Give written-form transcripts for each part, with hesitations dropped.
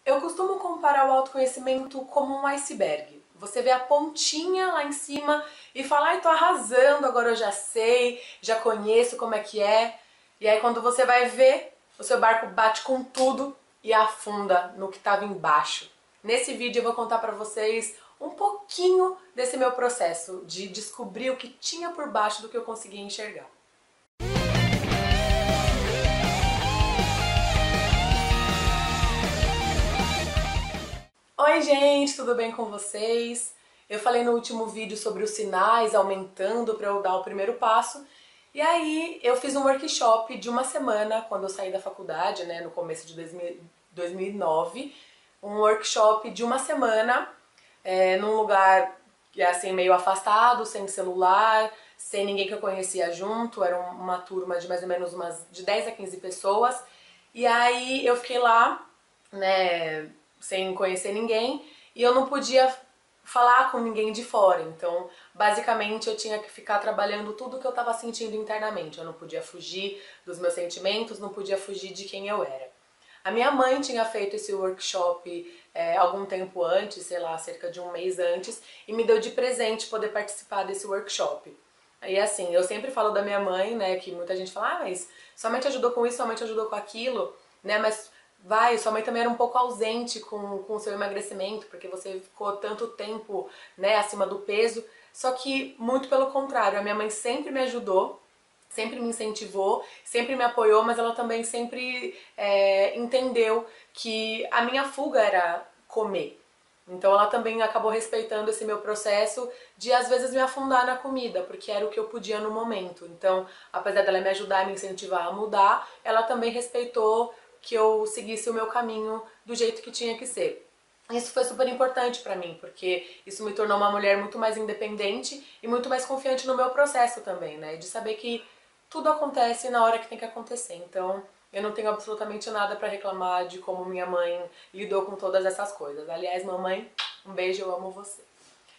Eu costumo comparar o autoconhecimento como um iceberg. Você vê a pontinha lá em cima e fala, ai, tô arrasando, agora eu já sei, já conheço como é que é. E aí quando você vai ver, o seu barco bate com tudo e afunda no que estava embaixo. Nesse vídeo eu vou contar pra vocês um pouquinho desse meu processo de descobrir o que tinha por baixo do que eu conseguia enxergar. Oi gente, tudo bem com vocês? Eu falei no último vídeo sobre os sinais aumentando para eu dar o primeiro passo. E aí eu fiz um workshop de uma semana quando eu saí da faculdade, né, no começo de 2009. Um workshop de uma semana num lugar assim meio afastado, sem celular, sem ninguém que eu conhecia junto. Era uma turma de mais ou menos de 10 a 15 pessoas. E aí eu fiquei lá, né, sem conhecer ninguém, e eu não podia falar com ninguém de fora. Então, basicamente, eu tinha que ficar trabalhando tudo que eu estava sentindo internamente. Eu não podia fugir dos meus sentimentos, não podia fugir de quem eu era. A minha mãe tinha feito esse workshop algum tempo antes, sei lá, cerca de um mês antes, e me deu de presente poder participar desse workshop. E assim, eu sempre falo da minha mãe, né, que muita gente fala, ah, mas sua mãe te ajudou com isso, sua mãe te ajudou com aquilo, né, mas sua mãe também era um pouco ausente com o seu emagrecimento, porque você ficou tanto tempo, né, acima do peso, só que muito pelo contrário, a minha mãe sempre me ajudou, sempre me incentivou, sempre me apoiou, mas ela também sempre entendeu que a minha fuga era comer. Então ela também acabou respeitando esse meu processo de às vezes me afundar na comida, porque era o que eu podia no momento. Então, apesar dela me ajudar e me incentivar a mudar, ela também respeitou que eu seguisse o meu caminho do jeito que tinha que ser. Isso foi super importante pra mim, porque isso me tornou uma mulher muito mais independente e muito mais confiante no meu processo também, né? De saber que tudo acontece na hora que tem que acontecer. Então, eu não tenho absolutamente nada pra reclamar de como minha mãe lidou com todas essas coisas. Aliás, mamãe, um beijo, eu amo você.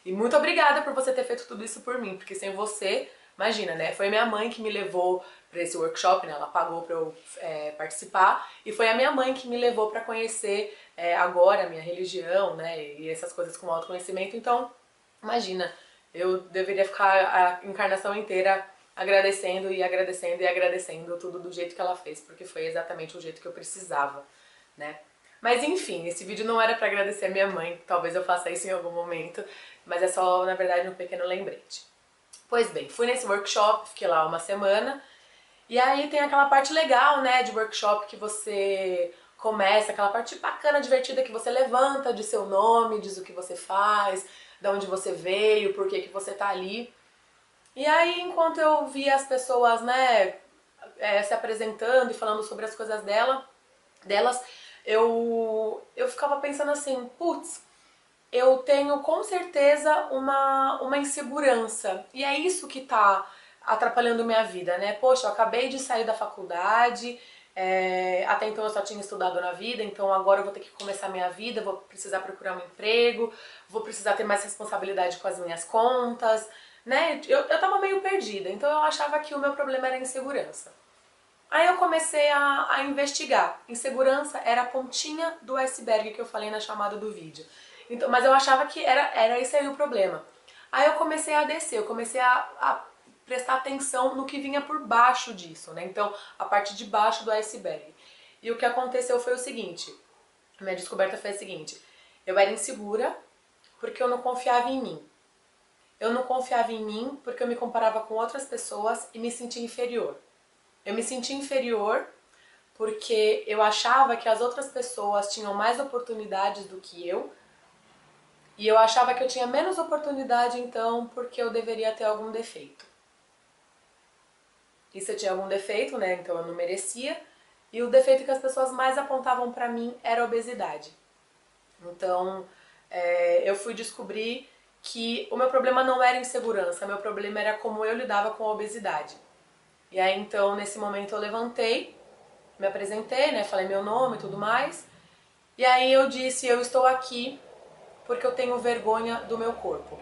E muito obrigada por você ter feito tudo isso por mim, porque sem você, imagina, né? Foi minha mãe que me levou para esse workshop, né? Ela pagou para eu participar, e foi a minha mãe que me levou para conhecer agora a minha religião, né? E essas coisas com autoconhecimento. Então, imagina, eu deveria ficar a encarnação inteira agradecendo e agradecendo e agradecendo tudo do jeito que ela fez, porque foi exatamente o jeito que eu precisava, né? Mas enfim, esse vídeo não era pra agradecer a minha mãe, talvez eu faça isso em algum momento, mas é só, na verdade, um pequeno lembrete. Pois bem, fui nesse workshop, fiquei lá uma semana, e aí tem aquela parte legal, né, de workshop que você começa, aquela parte bacana, divertida, que você levanta de seu nome, diz o que você faz, de onde você veio, por que você tá ali. E aí, enquanto eu via as pessoas, né, se apresentando e falando sobre as coisas delas, eu ficava pensando assim, putz, eu tenho com certeza uma insegurança. E é isso que tá atrapalhando minha vida, né? Poxa, eu acabei de sair da faculdade, até então eu só tinha estudado na vida, então agora eu vou ter que começar minha vida, vou precisar procurar um emprego, vou precisar ter mais responsabilidade com as minhas contas, né? Eu tava meio perdida, então eu achava que o meu problema era insegurança. Aí eu comecei a investigar. Insegurança era a pontinha do iceberg que eu falei na chamada do vídeo. Então, mas eu achava que era esse aí o problema. Aí eu comecei a descer, eu comecei a prestar atenção no que vinha por baixo disso, né? Então, a parte de baixo do iceberg. E o que aconteceu foi o seguinte, a minha descoberta foi a seguinte, eu era insegura porque eu não confiava em mim. Eu não confiava em mim porque eu me comparava com outras pessoas e me sentia inferior. Eu me sentia inferior porque eu achava que as outras pessoas tinham mais oportunidades do que eu, e eu achava que eu tinha menos oportunidade então porque eu deveria ter algum defeito. E se eu tinha algum defeito, né, então eu não merecia, e o defeito que as pessoas mais apontavam pra mim era a obesidade. Então eu fui descobrir que o meu problema não era insegurança, meu problema era como eu lidava com a obesidade. E aí então nesse momento eu levantei, me apresentei, né, falei meu nome e tudo mais, e aí eu disse, eu estou aqui porque eu tenho vergonha do meu corpo.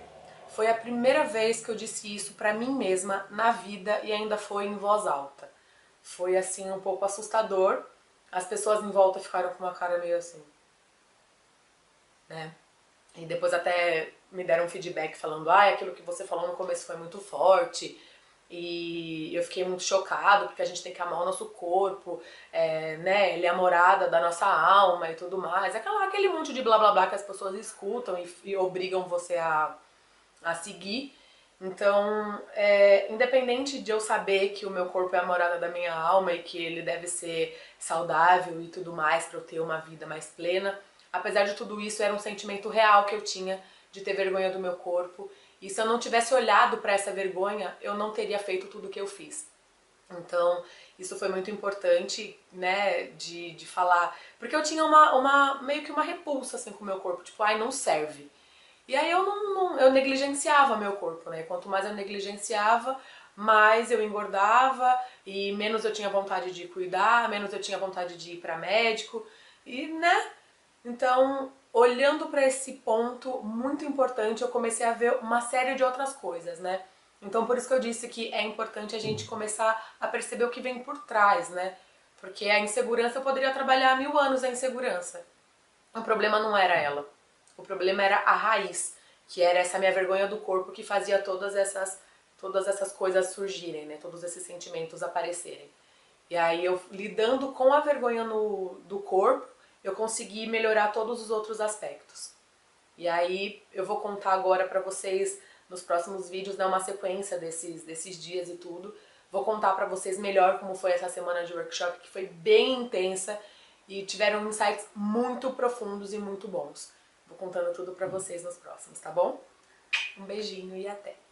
Foi a primeira vez que eu disse isso pra mim mesma na vida e ainda foi em voz alta. Foi assim um pouco assustador, as pessoas em volta ficaram com uma cara meio assim, né? E depois até me deram um feedback falando, ah, aquilo que você falou no começo foi muito forte. E eu fiquei muito chocado, porque a gente tem que amar o nosso corpo, né? Ele é a morada da nossa alma e tudo mais. Aquele monte de blá blá blá que as pessoas escutam e obrigam você a seguir. Então, independente de eu saber que o meu corpo é a morada da minha alma e que ele deve ser saudável e tudo mais para eu ter uma vida mais plena, apesar de tudo isso, era um sentimento real que eu tinha de ter vergonha do meu corpo. E se eu não tivesse olhado para essa vergonha, eu não teria feito tudo o que eu fiz. Então, isso foi muito importante, né, de falar. Porque eu tinha meio que uma repulsa, assim, com o meu corpo. Tipo, ai, não serve. E aí eu negligenciava meu corpo, né? Quanto mais eu negligenciava, mais eu engordava e menos eu tinha vontade de cuidar, menos eu tinha vontade de ir para médico e, né? Então, olhando para esse ponto muito importante, eu comecei a ver uma série de outras coisas, né? Então, por isso que eu disse que é importante a gente começar a perceber o que vem por trás, né? Porque a insegurança, eu poderia trabalhar 1000 anos a insegurança. O problema não era ela. O problema era a raiz, que era essa minha vergonha do corpo que fazia todas essas coisas surgirem, né? Todos esses sentimentos aparecerem. E aí eu lidando com a vergonha do corpo, eu consegui melhorar todos os outros aspectos. E aí eu vou contar agora pra vocês nos próximos vídeos, né, uma sequência desses dias e tudo. Vou contar pra vocês melhor como foi essa semana de workshop, que foi bem intensa e tiveram insights muito profundos e muito bons. Vou contando tudo pra vocês nos próximos, tá bom? Um beijinho e até!